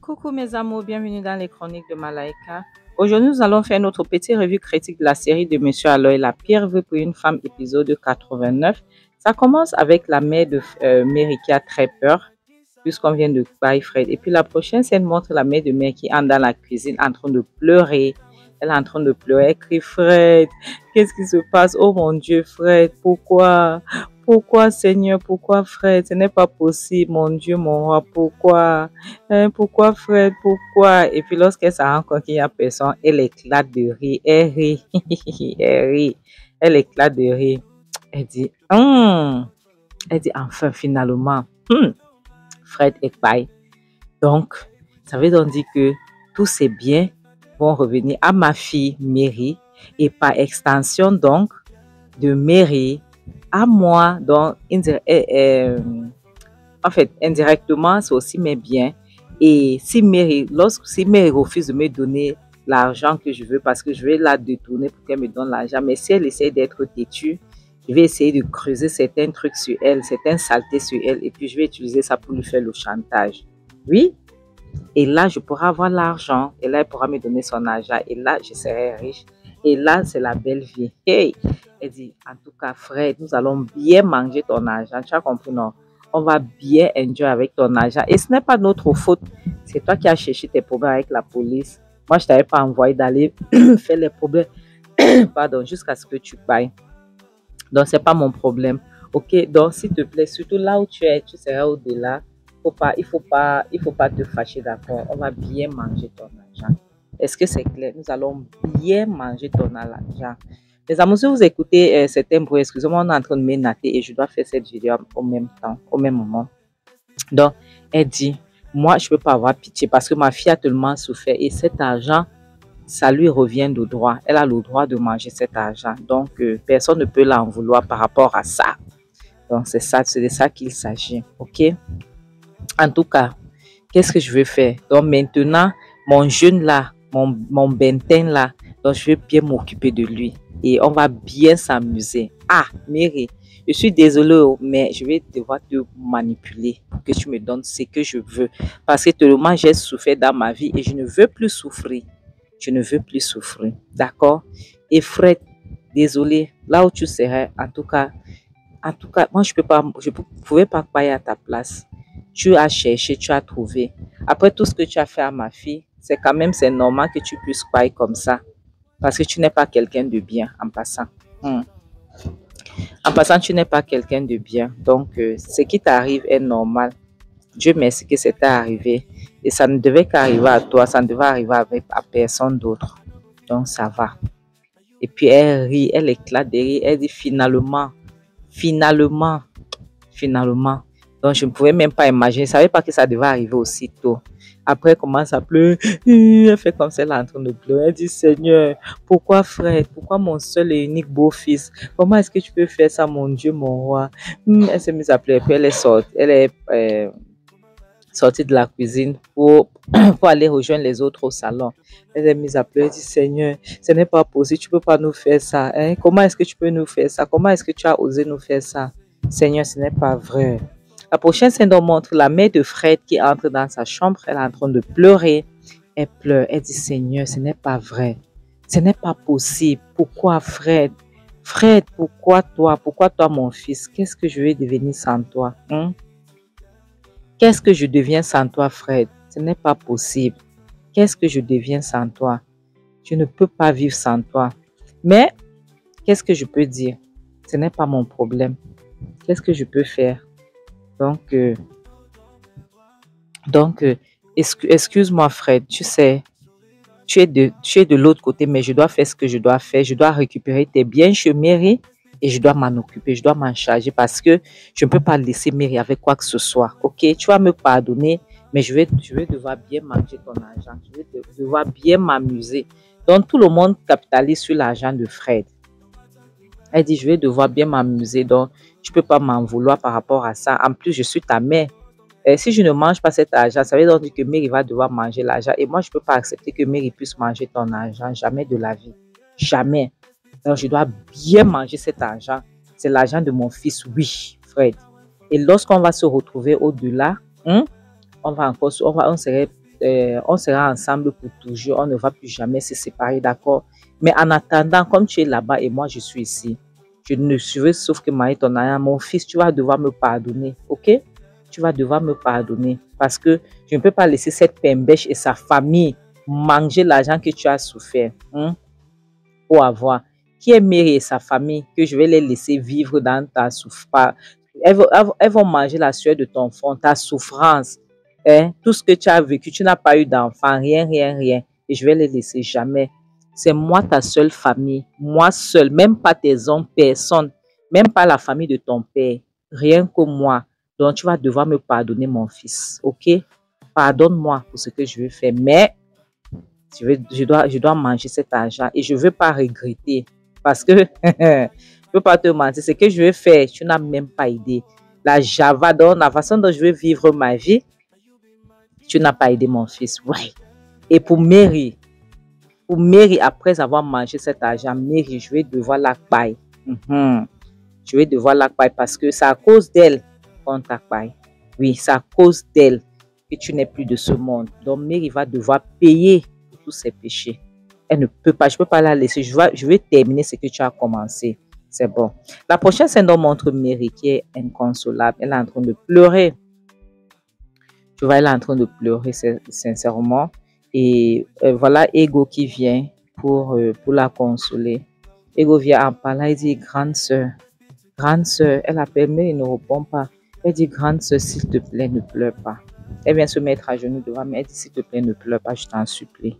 Coucou mes amours, bienvenue dans les chroniques de Malaika. Aujourd'hui, nous allons faire notre petite revue critique de la série de Monsieur Aloy, La pire vue pour une femme, épisode 89. Ça commence avec la mère de Mary qui a très peur, puisqu'on vient de bailler Fred. Et puis la prochaine scène montre la mère de Mary qui entre dans la cuisine en train de pleurer. Elle est en train de pleurer, elle crie Fred, qu'est-ce qui se passe? Oh mon Dieu, Fred, pourquoi? Pourquoi, Seigneur? Pourquoi, Fred? Ce n'est pas possible, mon Dieu, mon roi, pourquoi? Pourquoi, Fred? Pourquoi? Et puis, lorsqu'elle se rend compte qu'il n'y a personne, elle éclate de rire. Elle rit. Elle rit. Elle éclate de rire. Elle dit, enfin, finalement, Fred est pareil. Donc, ça veut donc dire que tous ces biens vont revenir à ma fille Mary et par extension, donc, de Mary à moi. Donc, en fait, indirectement, c'est aussi mes biens. Et si Mary refuse de me donner l'argent que je veux, parce que je vais la détourner pour qu'elle me donne l'argent, mais si elle essaie d'être têtue, je vais essayer de creuser certains trucs sur elle, certaines saletés sur elle, et puis je vais utiliser ça pour lui faire le chantage. Oui, et là, je pourrai avoir l'argent, et là, elle pourra me donner son argent, et là, je serai riche. Et là, c'est la belle vie. Hey, elle dit, en tout cas, Fred, nous allons bien manger ton argent. Tu as compris, non? On va bien enjoy avec ton argent. Et ce n'est pas notre faute. C'est toi qui as cherché tes problèmes avec la police. Moi, je ne t'avais pas envoyé d'aller faire les problèmes. Pardon, jusqu'à ce que tu payes. Donc, ce n'est pas mon problème. OK? Donc, s'il te plaît, surtout là où tu es, tu seras au-delà. Il faut pas te fâcher, d'accord? On va bien manger ton argent. Est-ce que c'est clair? Nous allons bien manger ton argent. Les amis, si vous écoutez certains bruits, excusez-moi, on est en train de m'énater et je dois faire cette vidéo au même temps, au même moment. Donc, elle dit, moi, je ne peux pas avoir pitié parce que ma fille a tellement souffert et cet argent, ça lui revient de droit. Elle a le droit de manger cet argent. Donc, personne ne peut l'en vouloir par rapport à ça. Donc, c'est de ça qu'il s'agit. OK? En tout cas, qu'est-ce que je veux faire? Donc, maintenant, mon jeune là, mon Benten là, donc je vais bien m'occuper de lui. Et on va bien s'amuser. Ah, Mary, je suis désolée, mais je vais devoir te manipuler pour que tu me donnes ce que je veux. Parce que tellement j'ai souffert dans ma vie et je ne veux plus souffrir. Je ne veux plus souffrir. D'accord? Et Fred, désolé, là où tu serais, en tout cas, moi je pouvais pas payer à ta place. Tu as cherché, tu as trouvé. Après tout ce que tu as fait à ma fille, c'est normal que tu puisses payer comme ça. Parce que tu n'es pas quelqu'un de bien en passant. En passant, tu n'es pas quelqu'un de bien. Donc, ce qui t'arrive est normal. Dieu merci que c'est arrivé. Et ça ne devait qu'arriver à toi. Ça ne devait arriver à personne d'autre. Donc, ça va. Et puis, elle rit, elle éclate de rire. Elle dit finalement. Donc, je ne pouvais même pas imaginer. Je ne savais pas que ça devait arriver aussitôt. Après, elle commence à pleurer. Elle fait comme si elle est en train de pleurer. Elle dit, Seigneur, pourquoi Fred? Pourquoi mon seul et unique beau-fils? Comment est-ce que tu peux faire ça, mon Dieu, mon roi? Elle s'est mise à pleurer. Puis elle est sortie de la cuisine pour aller rejoindre les autres au salon. Elle s'est mise à pleurer. Elle dit, Seigneur, ce n'est pas possible. Tu ne peux pas nous faire ça. Hein? Comment est-ce que tu peux nous faire ça? Comment est-ce que tu as osé nous faire ça? Seigneur, ce n'est pas vrai. La prochaine scène montre la mère de Fred qui entre dans sa chambre. Elle est en train de pleurer. Elle pleure. Elle dit, Seigneur, ce n'est pas vrai. Ce n'est pas possible. Pourquoi Fred? Fred, pourquoi toi? Pourquoi toi, mon fils? Qu'est-ce que je vais devenir sans toi? Qu'est-ce que je deviens sans toi, Fred? Ce n'est pas possible. Qu'est-ce que je deviens sans toi? Je ne peux pas vivre sans toi. Mais, qu'est-ce que je peux dire? Ce n'est pas mon problème. Qu'est-ce que je peux faire? Donc, excuse-moi, Fred, tu sais, tu es de l'autre côté, mais je dois faire ce que je dois faire. Je dois récupérer tes biens chez Mary et je dois m'en occuper, je dois m'en charger parce que je ne peux pas laisser Mary avec quoi que ce soit. Ok, tu vas me pardonner, mais je vais devoir bien manger ton argent. Je vais devoir bien m'amuser. Donc, tout le monde capitalise sur l'argent de Fred. Elle dit, je vais devoir bien m'amuser, donc tu ne peux pas m'en vouloir par rapport à ça. En plus, je suis ta mère. Et si je ne mange pas cet argent, ça veut donc dire que Mary va devoir manger l'argent. Et moi, je ne peux pas accepter que Mary puisse manger ton argent. Jamais de la vie. Jamais. Donc, je dois bien manger cet argent. C'est l'argent de mon fils, oui, Fred. Et lorsqu'on va se retrouver au-delà, on sera ensemble pour toujours. On ne va plus jamais se séparer, d'accord? Mais en attendant, comme tu es là-bas et moi, je suis ici, je ne suis sauf que marier ton âme. Mon fils, tu vas devoir me pardonner, ok? Tu vas devoir me pardonner parce que je ne peux pas laisser cette pembèche et sa famille manger l'argent que tu as souffert pour avoir. Qui est Mary et sa famille que je vais les laisser vivre dans ta souffrance. Elles vont manger la sueur de ton front, ta souffrance. Tout ce que tu as vécu, tu n'as pas eu d'enfant, rien, rien, rien. Et je vais les laisser jamais. C'est moi ta seule famille, moi seule, même pas tes hommes, personne, même pas la famille de ton père, rien que moi. Donc tu vas devoir me pardonner, mon fils, ok? Pardonne-moi pour ce que je vais faire, mais je dois manger cet argent et je ne veux pas regretter parce que je ne peux pas te mentir, ce que je vais faire, tu n'as même pas idée. La Java, la façon dont je vais vivre ma vie, tu n'as pas aidé mon fils. Ouais. Et pour Mary, après avoir mangé cet argent, Mary, je vais devoir la pailler. Je vais devoir la pailler parce que c'est à cause d'elle qu'on t'a paillé. Oui, c'est à cause d'elle que tu n'es plus de ce monde. Donc Mary va devoir payer pour tous ses péchés. Elle ne peut pas, je ne peux pas la laisser. Je vais terminer ce que tu as commencé. C'est bon. La prochaine scène montre Mary qui est inconsolable. Elle est en train de pleurer. Tu vois, elle est en train de pleurer sincèrement. Et voilà Ego qui vient pour la consoler. Ego vient en parlant, il dit, grande sœur, elle appelle, mais il ne répond pas. Elle dit, grande sœur, s'il te plaît, ne pleure pas. Elle vient se mettre à genoux devant moi, elle dit, s'il te plaît, ne pleure pas, je t'en supplie.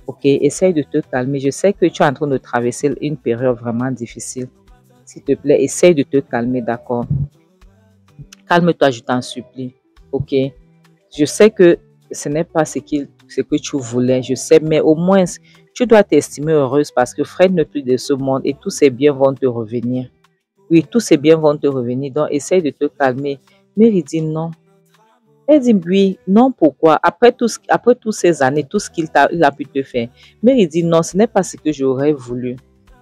Ok, essaye de te calmer. Je sais que tu es en train de traverser une période vraiment difficile. S'il te plaît, essaye de te calmer, d'accord? Calme-toi, je t'en supplie. Ok? Je sais que ce n'est pas ce que tu voulais, je sais, mais au moins, tu dois t'estimer heureuse parce que Fred n'est plus de ce monde et tous ses biens vont te revenir. Oui, tous ses biens vont te revenir, donc essaye de te calmer. Mary dit non. Elle dit oui, non, pourquoi? Après toutes ces années, tout ce qu'il a pu te faire. Mary dit non, ce n'est pas ce que j'aurais voulu.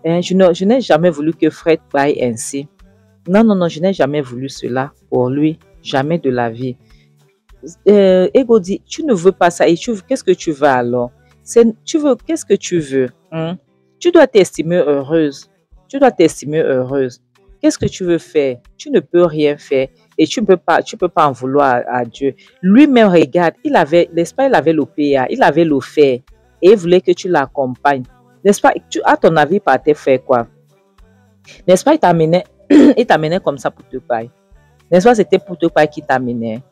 Je n'ai jamais voulu que Fred paye ainsi. Non, non, non, je n'ai jamais voulu cela pour lui, jamais de la vie. Ego dit, tu ne veux pas ça et qu'est-ce que tu veux alors? Qu'est-ce que tu veux? Tu dois t'estimer heureuse. Tu dois t'estimer heureuse. Qu'est-ce que tu veux faire? Tu ne peux rien faire et tu peux pas en vouloir à Dieu. Lui-même, regarde, il avait l'OPA, il avait l'offert et il voulait que tu l'accompagnes. N'est-ce pas? À ton avis, par tes faire quoi? N'est-ce pas, il t'amenait comme ça pour te payer. N'est-ce pas, c'était pour te payer qu'il t'amenait.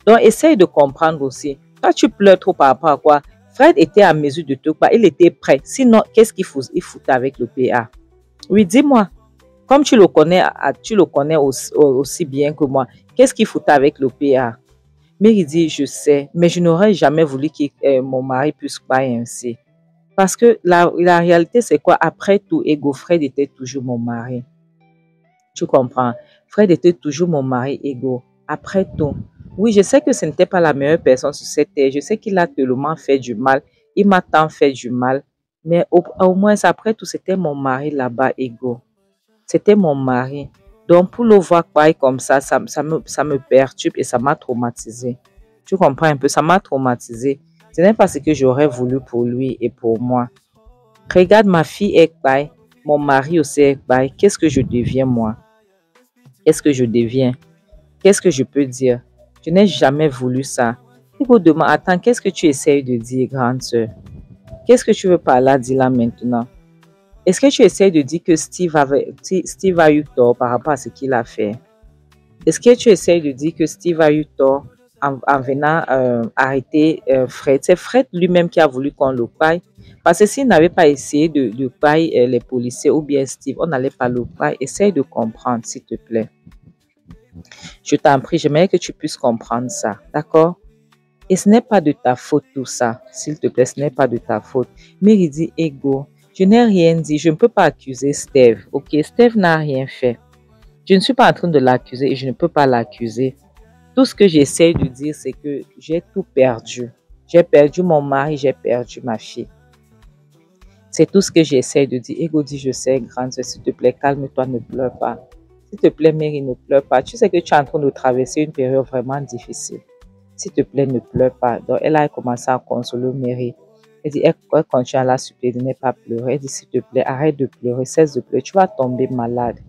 Donc, essaye de comprendre aussi. Quand tu pleures trop par rapport à quoi, Fred était à mesure de te payer, il était prêt. Sinon, qu'est-ce qu'il foutait avec le PA? Oui, dis-moi. Comme tu le connais aussi bien que moi, qu'est-ce qu'il foutait avec le PA? Mais il dit, je sais, mais je n'aurais jamais voulu que mon mari puisse payer ainsi. Parce que la réalité, c'est quoi? Après tout, Ego, Fred était toujours mon mari. Tu comprends? Fred était toujours mon mari, Ego. Après tout. Oui, je sais que ce n'était pas la meilleure personne sur cette terre. Je sais qu'il a tellement fait du mal. Il m'a tant fait du mal. Mais au moins, après tout, c'était mon mari là-bas, Ego. C'était mon mari. Donc, pour le voir pareil comme ça me perturbe et ça m'a traumatisé. Tu comprends un peu? Ça m'a traumatisé. Ce n'est pas ce que j'aurais voulu pour lui et pour moi. Regarde, ma fille est pareil. Mon mari aussi est pareil. Qu'est-ce que je deviens, moi? Qu'est-ce que je deviens? Qu'est-ce que je peux dire? Je n'ai jamais voulu ça. Il vous demande, attends, qu'est-ce que tu essayes de dire, grande sœur? Qu'est-ce que tu veux par là dire là maintenant? Est-ce que tu essayes de dire que Steve a eu tort par rapport à ce qu'il a fait? Est-ce que tu essayes de dire que Steve a eu tort en venant arrêter Fred? C'est Fred lui-même qui a voulu qu'on le paye. Parce que s'il n'avait pas essayé de payer les policiers ou bien Steve, on n'allait pas le payer. Essaye de comprendre, s'il te plaît. Je t'en prie, j'aimerais que tu puisses comprendre ça, d'accord? Et ce n'est pas de ta faute tout ça, s'il te plaît, ce n'est pas de ta faute. Mais il dit, Ego, je n'ai rien dit, je ne peux pas accuser Steve, ok? Steve n'a rien fait. Je ne suis pas en train de l'accuser et je ne peux pas l'accuser. Tout ce que j'essaie de dire, c'est que j'ai tout perdu. J'ai perdu mon mari, j'ai perdu ma fille. C'est tout ce que j'essaie de dire. Ego dit, je sais, grande sœur, s'il te plaît, calme-toi, ne pleure pas. S'il te plaît, Mary, ne pleure pas. Tu sais que tu es en train de traverser une période vraiment difficile. S'il te plaît, ne pleure pas. Donc, elle a commencé à consoler Mary. Elle dit, elle continue à la supplier de ne pas pleurer. Elle dit, s'il te plaît, arrête de pleurer, cesse de pleurer. Tu vas tomber malade.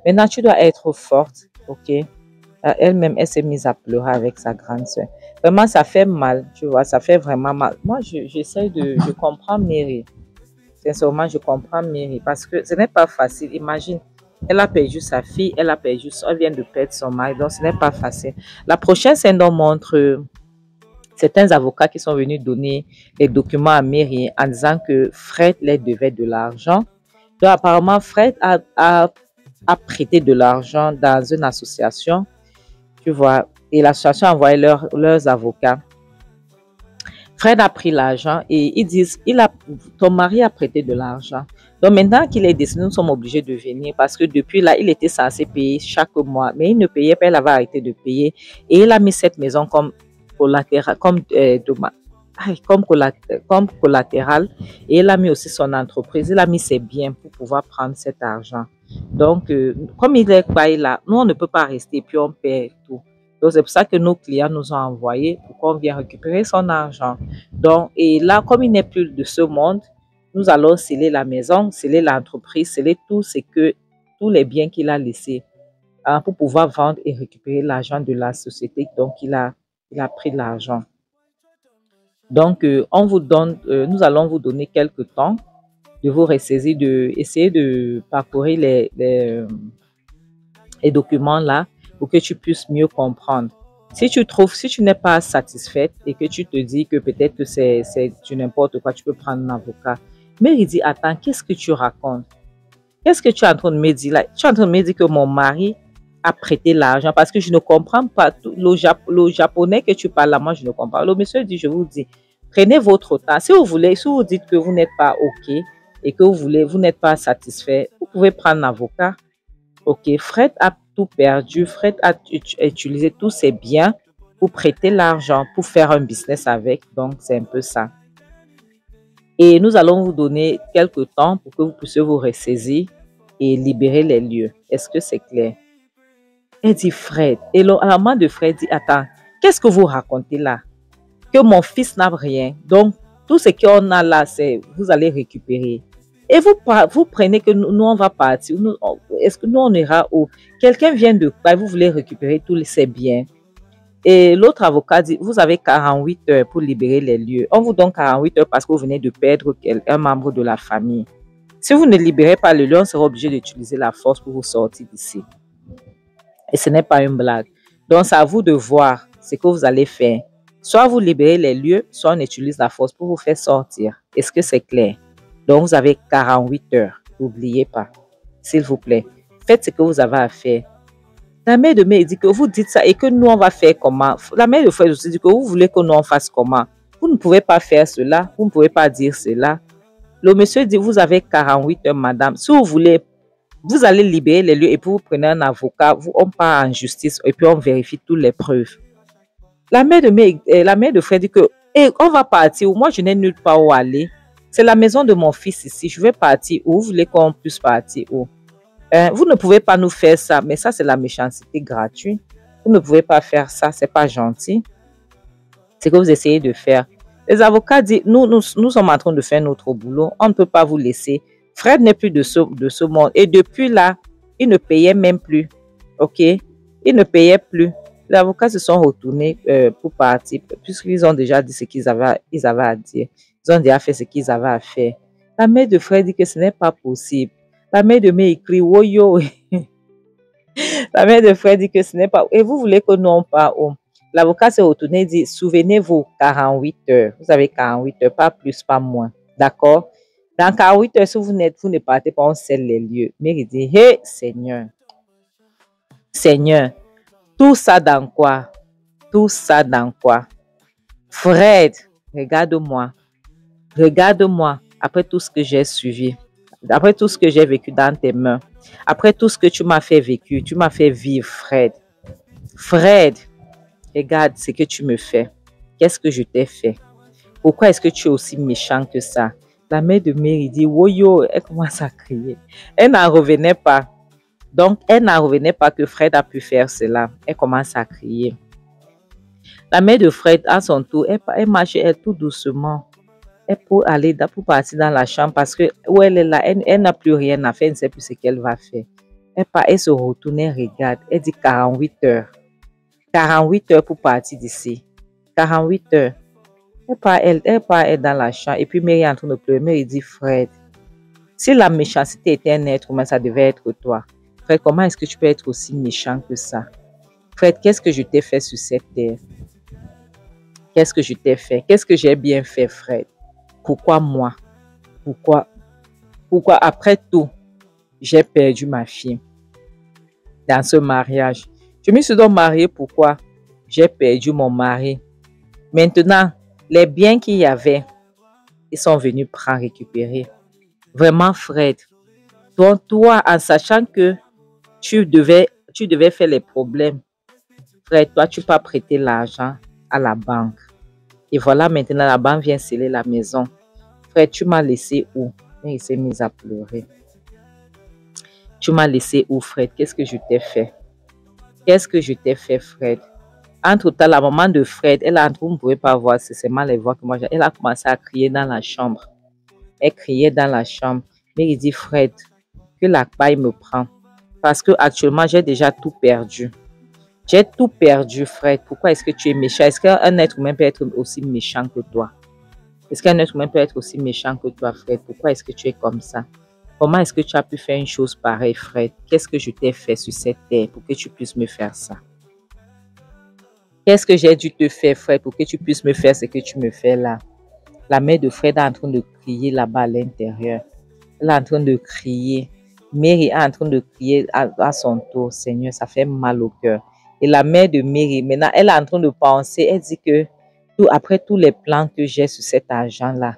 Maintenant, tu dois être forte, ok? Elle-même, elle s'est mise à pleurer avec sa grande soeur. Vraiment, ça fait mal, tu vois, ça fait vraiment mal. Moi, je comprends Mary. Sincèrement, je comprends Mary parce que ce n'est pas facile. Imagine, elle a perdu sa fille, elle vient de perdre son mari, donc ce n'est pas facile. La prochaine scène nous montre certains avocats qui sont venus donner les documents à Mary en disant que Fred les devait de l'argent. Donc, apparemment, Fred a prêté de l'argent dans une association, tu vois, et l'association a envoyé leurs avocats. Fred a pris l'argent et ils disent, ton mari a prêté de l'argent. Donc maintenant qu'il est décédé, nous sommes obligés de venir parce que depuis là, il était censé payer chaque mois, mais il ne payait pas, il avait arrêté de payer. Et il a mis cette maison comme collatéral, comme collatéral. Et il a mis aussi son entreprise, il a mis ses biens pour pouvoir prendre cet argent. Donc, comme il est pas là, nous, on ne peut pas rester et puis on perd tout. Donc, c'est pour ça que nos clients nous ont envoyé pour qu'on vienne récupérer son argent. Donc, et là, comme il n'est plus de ce monde, nous allons sceller la maison, sceller l'entreprise, sceller tous les biens qu'il a laissés pour pouvoir vendre et récupérer l'argent de la société. Donc, il a pris l'argent. Donc, nous allons vous donner quelques temps de vous ressaisir, essayer de parcourir les documents là pour que tu puisses mieux comprendre. Si tu n'es pas satisfaite et que tu te dis que peut-être que c'est du n'importe quoi, tu peux prendre un avocat. Mais il dit, attends, qu'est-ce que tu racontes? Qu'est-ce que tu es en train de me dire là? Tu es en train de me dire que mon mari a prêté l'argent parce que je ne comprends pas. Le japonais que tu parles là, moi je ne comprends pas. Le monsieur dit, je vous dis, prenez votre temps. Si vous dites que vous n'êtes pas OK et que vous n'êtes pas satisfait, vous pouvez prendre un avocat. OK, Fred a tout perdu. Fred a utilisé tous ses biens pour prêter l'argent, pour faire un business avec. Donc, c'est un peu ça. Et nous allons vous donner quelques temps pour que vous puissiez vous ressaisir et libérer les lieux. Est-ce que c'est clair? Elle dit Fred. Et la maman de Fred dit, attends, qu'est-ce que vous racontez là? Que mon fils n'a rien. Donc, tout ce qu'on a là, vous allez récupérer. Et vous prenez que nous, on va partir. Est-ce que nous, on ira où? Quelqu'un vient de quoi? Vous voulez récupérer tous ces biens. Et l'autre avocat dit, vous avez 48 heures pour libérer les lieux. On vous donne 48 heures parce que vous venez de perdre un membre de la famille. Si vous ne libérez pas le lieu, on sera obligé d'utiliser la force pour vous sortir d'ici. Et ce n'est pas une blague. Donc, c'est à vous de voir ce que vous allez faire. Soit vous libérez les lieux, soit on utilise la force pour vous faire sortir. Est-ce que c'est clair? Donc, vous avez 48 heures. N'oubliez pas. S'il vous plaît, faites ce que vous avez à faire. La mère de Mère dit que vous dites ça et que nous, on va faire comment? La mère de Fred aussi dit que vous voulez que nous, on fasse comment? Vous ne pouvez pas faire cela. Vous ne pouvez pas dire cela. Le monsieur dit, vous avez 48 heures, madame. Si vous voulez, vous allez libérer les lieux et puis vous prenez un avocat. On part en justice et puis on vérifie toutes les preuves. La mère de Fred dit que on va partir. Moi, je n'ai nulle part où aller. C'est la maison de mon fils ici. Je vais partir où? Vous voulez qu'on puisse partir où? Vous ne pouvez pas nous faire ça, mais ça, c'est la méchanceté gratuite. Vous ne pouvez pas faire ça, c'est pas gentil. C'est ce que vous essayez de faire. Les avocats disent, nous sommes en train de faire notre boulot. On ne peut pas vous laisser. Fred n'est plus de ce monde. Et depuis là, il ne payait même plus. OK? Il ne payait plus. Les avocats se sont retournés pour partir, puisqu'ils ont déjà dit ce qu'ils avaient à dire. Ils ont déjà fait ce qu'ils avaient à faire. La mère de Fred dit que ce n'est pas possible. La mère de Mère écrit, Woyo. La mère de Fred dit que ce n'est pas. Et vous voulez que nous on part où? L'avocat s'est retourné et dit, souvenez-vous, 48 heures. Vous avez 48 heures, pas plus, pas moins. D'accord? Dans 48 heures, si vous ne partez pas, on scelle les lieux. Mère dit, hé, Seigneur. Seigneur, tout ça dans quoi? Tout ça dans quoi? Fred, regarde-moi. Regarde-moi après tout ce que j'ai suivi. Après tout ce que j'ai vécu dans tes mains, après tout ce que tu m'as fait vécu, tu m'as fait vivre, Fred. Fred, regarde ce que tu me fais. Qu'est-ce que je t'ai fait? Pourquoi est-ce que tu es aussi méchant que ça? La mère de Mary dit, Woyo, elle commence à crier. Elle n'en revenait pas. Donc, elle n'en revenait pas que Fred a pu faire cela. Elle commence à crier. La mère de Fred, à son tour, elle marchait elle, tout doucement. Elle pour pour partir dans la chambre parce que où elle est là, elle n'a plus rien à faire, elle ne sait plus ce qu'elle va faire. Elle se retourne, elle regarde, elle dit 48 heures. 48 heures pour partir d'ici. 48 heures. Elle part dans la chambre et puis Mary est en train de pleurer. Mary dit, Fred, si la méchanceté était un être humain, ça devait être toi. Fred, comment est-ce que tu peux être aussi méchant que ça? Fred, qu'est-ce que je t'ai fait sur cette terre? Qu'est-ce que je t'ai fait? Qu'est-ce que j'ai bien fait, Fred? Pourquoi moi? Pourquoi après tout, j'ai perdu ma fille dans ce mariage? Je me suis donc mariée pourquoi? J'ai perdu mon mari. Maintenant, les biens qu'il y avait, ils sont venus prendre, récupérer. Vraiment, Fred, donc toi, en sachant que tu devais faire les problèmes, Fred, toi, tu peux pas prêter l'argent à la banque. Et voilà, maintenant, la banque vient sceller la maison. Fred, tu m'as laissé où? Et il s'est mis à pleurer. Tu m'as laissé où, Fred? Qu'est-ce que je t'ai fait? Qu'est-ce que je t'ai fait, Fred? Entre-temps, la maman de Fred, vous ne pouvez pas voir, c'est seulement les voix que moi j'ai. Elle a commencé à crier dans la chambre. Elle criait dans la chambre. Mais il dit, Fred, que la paille me prend. Parce que actuellement, j'ai déjà tout perdu. J'ai tout perdu, Fred. Pourquoi est-ce que tu es méchant? Est-ce qu'un être humain peut être aussi méchant que toi? Est-ce qu'un être humain peut être aussi méchant que toi, Fred? Pourquoi est-ce que tu es comme ça? Comment est-ce que tu as pu faire une chose pareille, Fred? Qu'est-ce que je t'ai fait sur cette terre pour que tu puisses me faire ça? Qu'est-ce que j'ai dû te faire, Fred, pour que tu puisses me faire ce que tu me fais là? La mère de Fred est en train de crier là-bas à l'intérieur. Elle est en train de crier. Mary est en train de crier à son tour. Seigneur, ça fait mal au cœur. Et la mère de Mary, maintenant, elle est en train de penser. Elle dit que après tous les plans que j'ai sur cet argent-là,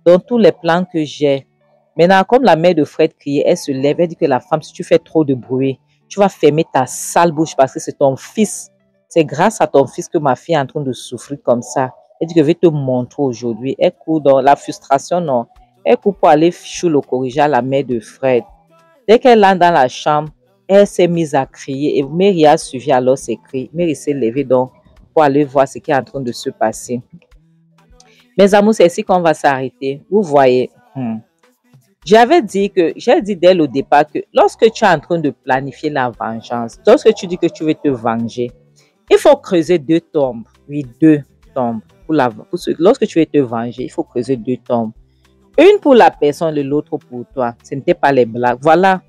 donc tous les plans que j'ai, maintenant, comme la mère de Fred criait, elle se lève. Elle dit que la femme, si tu fais trop de bruit, tu vas fermer ta sale bouche parce que c'est ton fils. C'est grâce à ton fils que ma fille est en train de souffrir comme ça. Elle dit que je vais te montrer aujourd'hui. Elle court dans la frustration, non. Elle court pour aller ficher le corriger à la mère de Fred. Dès qu'elle entre dans la chambre, elle s'est mise à crier et Mary a suivi alors ses cris. Mary s'est levée donc pour aller voir ce qui est en train de se passer. Mes amours, c'est ici qu'on va s'arrêter. Vous voyez, j'ai dit dès le départ que lorsque tu es en train de planifier la vengeance, lorsque tu dis que tu veux te venger, il faut creuser 2 tombes. Oui, 2 tombes. Lorsque tu veux te venger, il faut creuser 2 tombes. Une pour la personne et l'autre pour toi. Ce n'était pas les blagues. Voilà.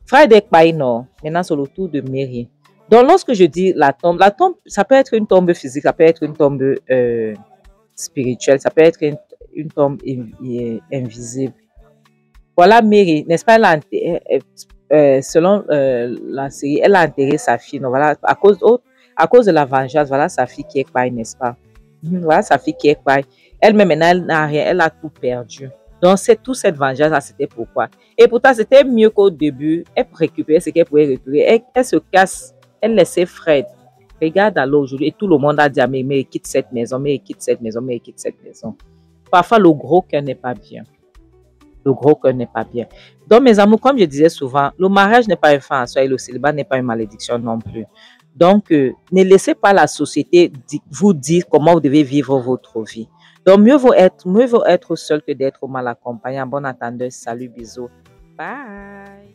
Friday Paino. Maintenant, c'est le tour de Mary. Donc, lorsque je dis la tombe, ça peut être une tombe physique, ça peut être une tombe spirituelle, ça peut être une tombe invisible. Voilà Mary, n'est-ce pas, selon la série, elle a enterré sa fille. Donc, voilà, à cause de la vengeance, voilà sa fille qui est paille, n'est-ce pas? Voilà sa fille qui est paille. Elle-même, maintenant, elle n'a rien, elle a tout perdu. Donc, c'est toute cette vengeance, c'était pourquoi. Et pourtant, c'était mieux qu'au début. Elle récupérait ce qu'elle pouvait récupérer. Elle se casse, elle laissait Fred. Regarde alors aujourd'hui, et tout le monde a dit, mais quitte cette maison, mais quitte cette maison, mais quitte cette maison. Parfois, le gros cœur n'est pas bien. Le gros cœur n'est pas bien. Donc, mes amours, comme je disais souvent, le mariage n'est pas une fin en soi et le célibat n'est pas une malédiction non plus. Donc, ne laissez pas la société vous dire comment vous devez vivre votre vie. Donc, mieux vaut être seul que d'être mal accompagné. En bon entendeur, salut, bisous. Bye.